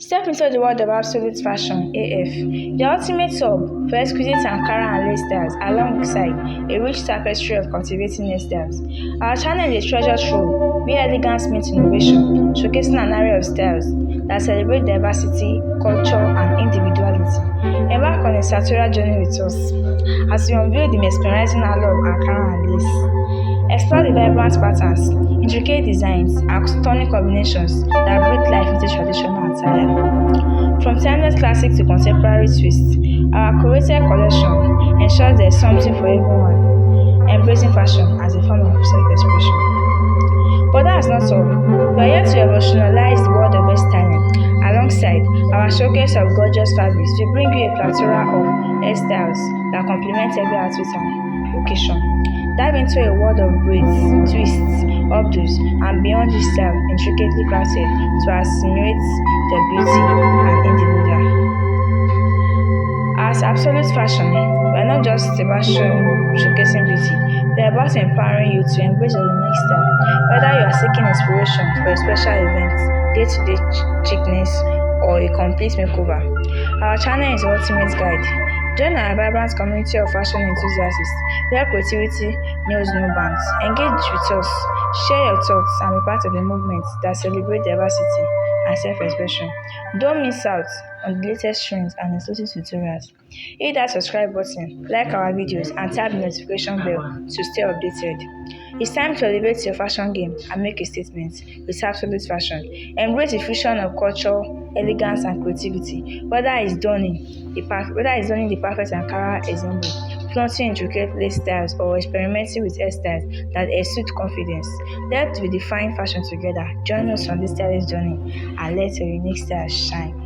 Step into the world of absolute fashion (AF), the ultimate hub for exquisite Ankara and lace styles alongside a rich tapestry of captivating hairstyles. Our channel is a treasure trove where elegance meets innovation, showcasing an array of styles that celebrate diversity, culture, and individuality. Embark on a sartorial journey with us as we unveil the mesmerizing allure of Ankara and lace. Explore the vibrant patterns, intricate designs, and stunning combinations that breathe life into traditional attire. From timeless classic to contemporary twists, our curated collection ensures there is something for everyone, embracing fashion as a form of self-expression. But that's not all. We are here to revolutionize the world of hairstyling. Alongside our showcase of gorgeous fabrics, we bring you a plethora of hairstyles that complement every outfit and occasion. Dive into a world of braids, twists, updos, and beyond this style intricately crafted to insinuate their beauty and individual. As absolute fashion, we are not just about showcasing beauty, we are about empowering you to embrace your unique style. Whether you are seeking inspiration for a special event, day-to-day chicness, or a complete makeover, our channel is the ultimate guide. Join our vibrant community of fashion enthusiasts where creativity knows no bounds. Engage with us, share your thoughts, and be part of a movement that celebrates diversity and self-expression. Don't miss out on the latest trends and exclusive tutorials. Hit that subscribe button, like our videos, and tap the notification bell to stay updated. It's time to elevate your fashion game and make a statement with absolute fashion. Embrace the fusion of culture, elegance, and creativity. Whether it's donning the perfect Ankara ensemble, flaunting intricate lace styles, or experimenting with hairstyles that exude confidence, let's redefine fashion together. Join us on this stylish journey and let your unique style shine.